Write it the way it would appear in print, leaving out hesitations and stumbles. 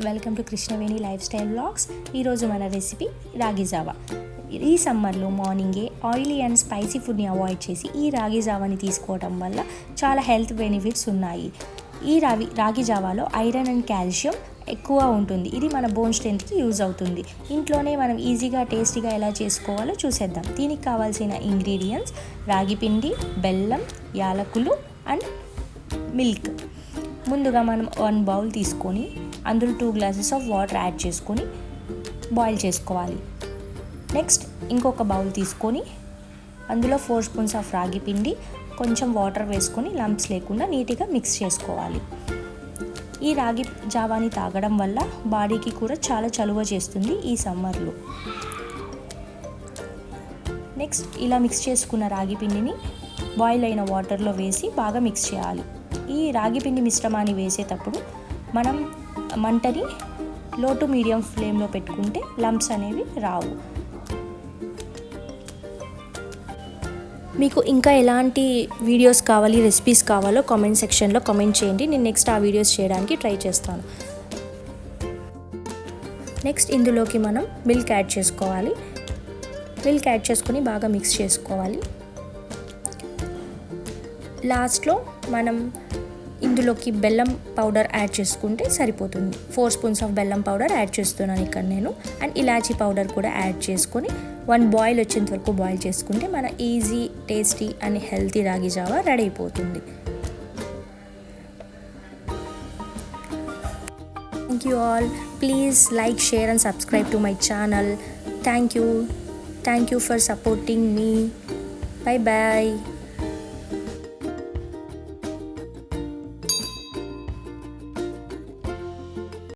Welcome to Krishnaveni life style vlogs. ఈరోజు మన recipe రాగి జావా. ఈ సమ్మర్లో మార్నింగే ఆయిలీ అండ్ స్పైసీ ఫుడ్ని అవాయిడ్ చేసి ఈ రాగి జావాని తీసుకోవడం వల్ల చాలా హెల్త్ బెనిఫిట్స్ ఉన్నాయి. ఈ రాగి జావాలో ఐరన్ అండ్ కాల్షియం ఎక్కువ ఉంటుంది. ఇది మన బోన్ స్ట్రెంత్కి యూజ్ అవుతుంది. ఇంట్లోనే మనం ఈజీగా టేస్టీగా ఎలా చేసుకోవాలో చూసేద్దాం. దీనికి కావాల్సిన ఇంగ్రీడియంట్స్ రాగి పిండి, బెల్లం, యాలకులు అండ్ మిల్క్. ముందుగా మనం 1 బౌల్ తీసుకొని అందులో 2 గ్లాసెస్ ఆఫ్ వాటర్ యాడ్ చేసుకొని బాయిల్ చేసుకోవాలి. నెక్స్ట్ ఇంకొక బౌల్ తీసుకొని అందులో 4 స్పూన్స్ ఆఫ్ రాగి పిండి, కొంచెం వాటర్ వేసుకొని లంప్స్ లేకుండా నీట్గా మిక్స్ చేసుకోవాలి. ఈ రాగి జావాని తాగడం వల్ల బాడీకి కూడా చాలా చలువ చేస్తుంది ఈ సమ్మర్లో. నెక్స్ట్ ఇలా మిక్స్ చేసుకున్న రాగి పిండిని బాయిల్ అయిన వాటర్లో వేసి బాగా మిక్స్ చేయాలి. ఈ రాగి పిండి మిశ్రమాన్ని వేసేటప్పుడు మనం మంటని లో టు మీడియం ఫ్లేమ్లో పెట్టుకుంటే లంప్స్ అనేవి రావు. మీకు ఇంకా ఎలాంటి వీడియోస్ కావాలి, రెసిపీస్ కావాలో కామెంట్ సెక్షన్లో కామెంట్ చేయండి. నేను నెక్స్ట్ ఆ వీడియోస్ చేయడానికి ట్రై చేస్తాను. నెక్స్ట్ ఇందులోకి మనం మిల్క్ యాడ్ చేసుకోవాలి. మిల్క్ యాడ్ చేసుకొని బాగా మిక్స్ చేసుకోవాలి. లాస్ట్లో మనం ఇందులోకి బెల్లం పౌడర్ యాడ్ చేసుకుంటే సరిపోతుంది. 4 స్పూన్స్ ఆఫ్ బెల్లం పౌడర్ యాడ్ చేస్తున్నాను ఇక్కడ నేను. అండ్ ఇలాచీ పౌడర్ కూడా యాడ్ చేసుకొని 1 బాయిల్ వచ్చేంత వరకు బాయిల్ చేసుకుంటే మన ఈజీ, టేస్టీ అండ్ హెల్తీ రాగి జావా రెడీ అయిపోతుంది. Thank you all. Please like, share and subscribe to my channel. Thank you for supporting me. Bye bye.